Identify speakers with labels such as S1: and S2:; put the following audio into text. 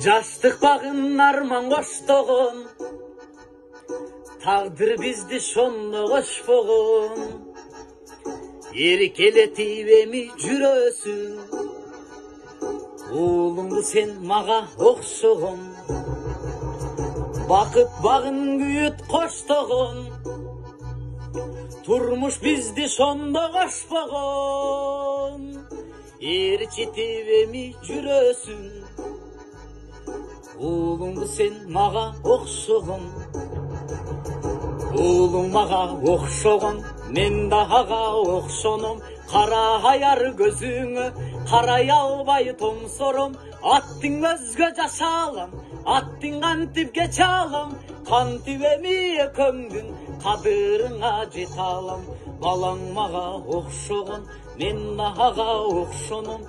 S1: Жаштык багын арман коштогон, тагдыр бизди шондо кошпогон. Эркелетип эми жүрөсүң, уулуңду сен мага окшогон. Бакыт багын күйүт коштогон, турмуш бизди шондо кошпогон. Ээрчитип эми жүрөсүң, уулуңду сен мага окшогон. Уулуң мага окшогон, мен да ага окшоном. Кара аяр көзүңө карай албай томсором. Аттың өзгө жашалам, аттың кантип кече алам. Кантип эми экөөңдүн кадырыңа жете алам. Балаң мага окшогон, мен да ага окшоном.